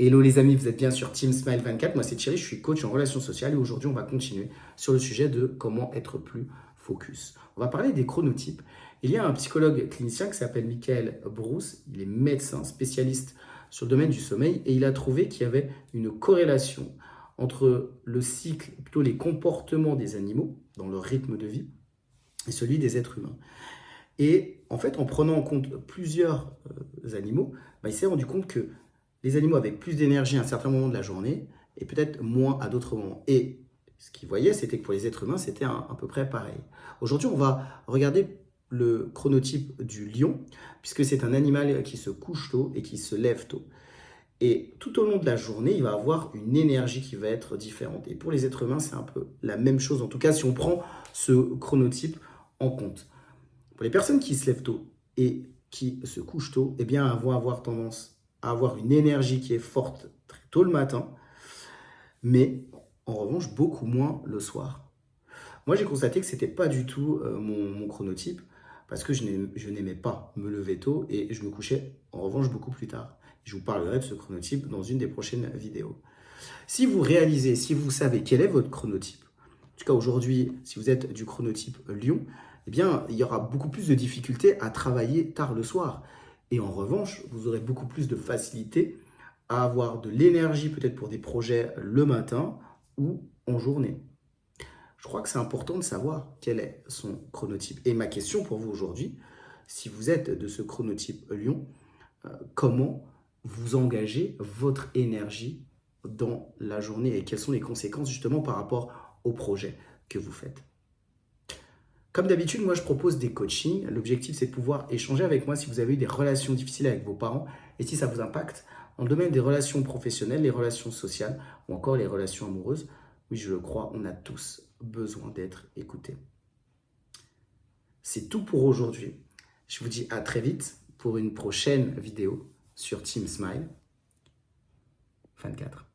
Hello les amis, vous êtes bien sur Team Smile 24. Moi c'est Thierry, je suis coach en relations sociales et aujourd'hui on va continuer sur le sujet de comment être plus focus. On va parler des chronotypes. Il y a un psychologue clinicien qui s'appelle Michael Breus, il est médecin spécialiste sur le domaine du sommeil et il a trouvé qu'il y avait une corrélation entre le cycle, plutôt les comportements des animaux dans leur rythme de vie et celui des êtres humains. Et en fait, en prenant en compte plusieurs animaux, il s'est rendu compte que les animaux avaient plus d'énergie à un certain moment de la journée et peut-être moins à d'autres moments. Et ce qu'ils voyaient, c'était que pour les êtres humains, c'était à peu près pareil. Aujourd'hui, on va regarder le chronotype du lion, puisque c'est un animal qui se couche tôt et qui se lève tôt. Et tout au long de la journée, il va avoir une énergie qui va être différente. Et pour les êtres humains, c'est un peu la même chose, en tout cas si on prend ce chronotype en compte. Pour les personnes qui se lèvent tôt et qui se couchent tôt, eh bien, vont avoir tendance à avoir une énergie qui est forte très tôt le matin, mais en revanche beaucoup moins le soir. Moi, j'ai constaté que ce n'était pas du tout mon chronotype parce que je n'aimais pas me lever tôt et je me couchais en revanche beaucoup plus tard. Je vous parlerai de ce chronotype dans une des prochaines vidéos. Si vous réalisez, si vous savez quel est votre chronotype, en tout cas aujourd'hui, si vous êtes du chronotype Lion, eh bien, il y aura beaucoup plus de difficultés à travailler tard le soir. Et en revanche, vous aurez beaucoup plus de facilité à avoir de l'énergie peut-être pour des projets le matin ou en journée. Je crois que c'est important de savoir quel est son chronotype. Et ma question pour vous aujourd'hui, si vous êtes de ce chronotype Lion, comment vous engagez votre énergie dans la journée et quelles sont les conséquences justement par rapport au projet que vous faites. Comme d'habitude, moi je propose des coachings. L'objectif c'est de pouvoir échanger avec moi si vous avez eu des relations difficiles avec vos parents et si ça vous impacte dans le domaine des relations professionnelles, les relations sociales ou encore les relations amoureuses. Oui, je le crois, on a tous besoin d'être écoutés. C'est tout pour aujourd'hui. Je vous dis à très vite pour une prochaine vidéo sur Team Smile 24.